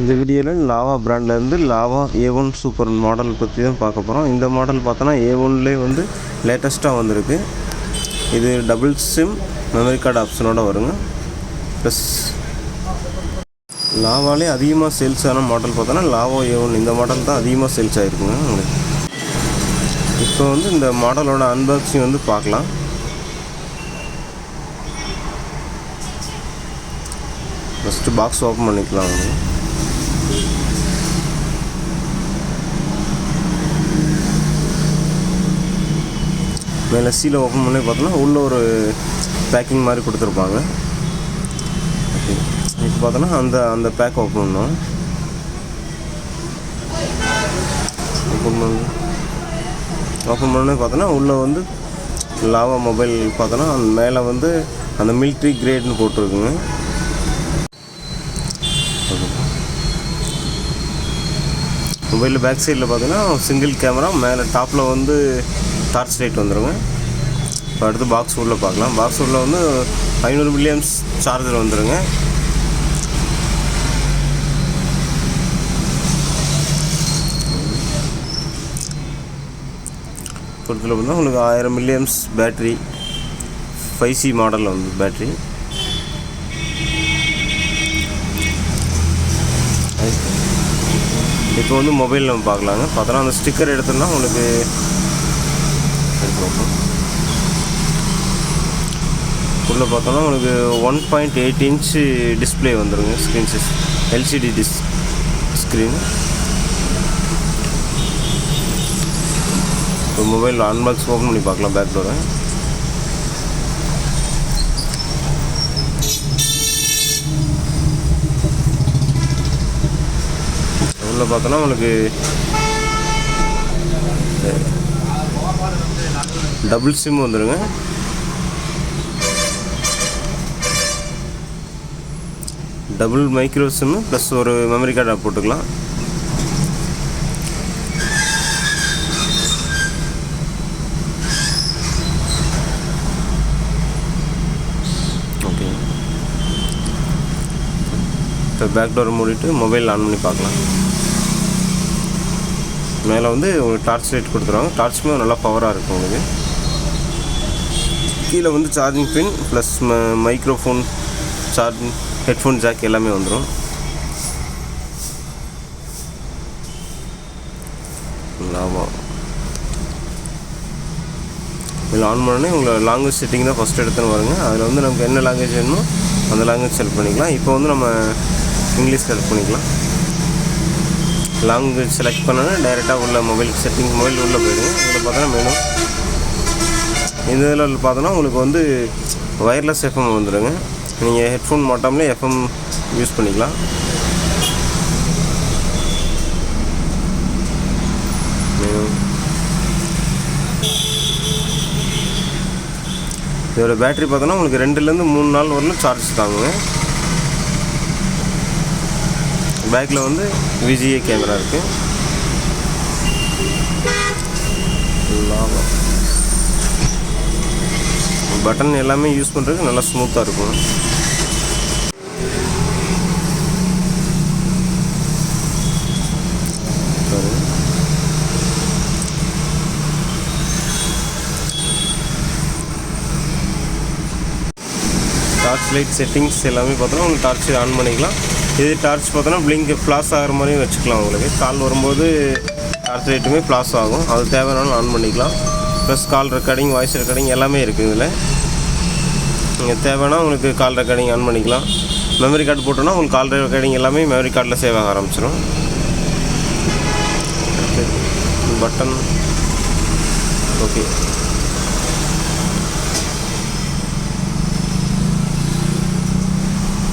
இந்த வீடியோவில் லாவா பிராண்ட்லேருந்து லாவா A1 சூப்பர் மாடல் பற்றி தான் பார்க்க போகிறோம். இந்த மாடல் பார்த்தோன்னா A1லே வந்து லேட்டஸ்ட்டாக வந்திருக்கு. இது டபுள் சிம் மெமரி கார்டு ஆப்ஷனோடு வருங்க. ப்ளஸ் லாவாலே அதிகமாக சேல்ஸ் ஆன மாடல் பார்த்தோன்னா லாவா A1 இந்த மாடல் தான் அதிகமாக சேல்ஸ் ஆகிருக்குங்க உங்களுக்கு. இப்போ வந்து இந்த மாடலோட அன்பாக்சிங் வந்து பார்க்கலாம். ஃபஸ்ட்டு பாக்ஸ் ஓப்பன் பண்ணிக்கலாம் வந்து. மேலே சீலை ஓப்பன் பண்ணி பார்த்தோன்னா உள்ளே ஒரு பேக்கிங் மாதிரி கொடுத்துருப்பாங்க. ஓகே, இப்போ பார்த்தோன்னா அந்த பேக் ஓப்பன் பண்ணோம். ஓப்பன் பண்ணி பார்த்தோன்னா உள்ளே வந்து லாவா மொபைல் பார்த்தோன்னா அந்த மேலே வந்து அந்த மிலிட்ரி கிரேட்னு போட்டிருக்குங்க. மொபைலில் பேக் சைடில் பார்த்தீங்கன்னா சிங்கிள் கேமரா, மேலே டாப்பில் வந்து டார்ச் லைட் வந்துடுங்க. இப்போ அடுத்து பாக்ஸ் உள்ளே பார்க்கலாம். பாக்ஸ் உள்ளே வந்து 500 mAh சார்ஜர் வந்துடுங்க. பொறுத்தில் பார்த்தா உங்களுக்கு 1000 mAh பேட்ரி, 5C மாடலில் வந்து பேட்ரி. இப்போ வந்து மொபைல் நம்ம பார்க்கலாங்க. பார்த்தோன்னா அந்த ஸ்டிக்கர் எடுத்தோம்னா உங்களுக்கு உள்ளே பார்த்தோன்னா உங்களுக்கு 1.8 inch டிஸ்பிளே வந்துடுங்க. Screen LCD screen. இப்போ மொபைல் அன்பாக்ஸ் ஓப்பன் பண்ணி பார்க்கலாம். பேக் டோரை உள்ளே பார்த்தோன்னா உங்களுக்கு டபுள் சிம் வந்துடுங்க. டபுள் மைக்ரோ சிம்மு ப்ளஸ் ஒரு மெமரி கார்டை போட்டுக்கலாம். ஓகே, இப்போ பேக் டோரை மூடிட்டு மொபைல் ஆன் பண்ணி பார்க்கலாம். மேலே வந்து உங்களுக்கு டார்ச் லைட் கொடுத்துருவாங்க. டார்ச்சுமே நல்லா பவராக இருக்கும் உங்களுக்கு. கீழே வந்து charging pin plus microphone, charging, headphone jack எல்லாமே வந்துடும். ஆமாம், இதில் ஆன் பண்ணோடனே உங்களை லாங்குவேஜ் செட்டிங் தான் ஃபஸ்ட் எடுத்துன்னு வருங்க. அதில் வந்து நமக்கு என்ன லாங்குவேஜ் வேணுமோ அந்த லாங்குவேஜ் செலக்ட் பண்ணிக்கலாம். இப்போ வந்து நம்ம இங்கிலீஷ் செலக்ட் பண்ணிக்கலாம். லாங்குவேஜ் செலக்ட் பண்ணோன்னா டைரெக்டாக உள்ள மொபைல் செட்டிங் மொபைல் உள்ளே போயிடுங்க. இதில் பார்த்தோன்னா மெனு, இந்த இதில் பார்த்தோன்னா உங்களுக்கு வந்து வயர்லெஸ் எஃப்எம் வந்துடுங்க. நீங்கள் ஹெட்ஃபோன் மாட்டாமலே எஃப்எம் யூஸ் பண்ணிக்கலாம். இதோட பேட்ரி பார்த்தோன்னா உங்களுக்கு 2லேருந்து 3 நாள் வரலும் சார்ஜ் தாங்குங்க. பேக்கில் வந்து VGA கேமரா இருக்குது. பட்டன் எல்லாமே யூஸ் பண்ணுறதுக்கு நல்லா ஸ்மூத்தாக இருக்கும். டார்ச் லைட் செட்டிங்ஸ் எல்லாமே பார்த்தோன்னா உங்களுக்கு டார்ச் ஆன் பண்ணிக்கலாம். இது டார்ச் பார்த்தோன்னா பிளிங்க் ஃப்ளாஷ் ஆகிற மாதிரியும் வச்சுக்கலாம். உங்களுக்கு கால் வரும்போது டார்ச் லைட்டுமே ஃப்ளாஷ் ஆகும். அது தேவையானாலும் ஆன் பண்ணிக்கலாம். ப்ளஸ் கால் ரெக்கார்டிங், வாய்ஸ் ரெக்கார்டிங் எல்லாமே இருக்குது இதில். நீங்கள் தேவைன்னா உங்களுக்கு கால் ரெக்கார்டிங் ஆன் பண்ணிக்கலாம். மெமரி கார்டு போட்டோன்னா உங்களுக்கு கால் ரெக்கார்டிங் எல்லாமே மெமரி கார்டில் சேவ் ஆக ஆரம்பிச்சிடும். Button okay.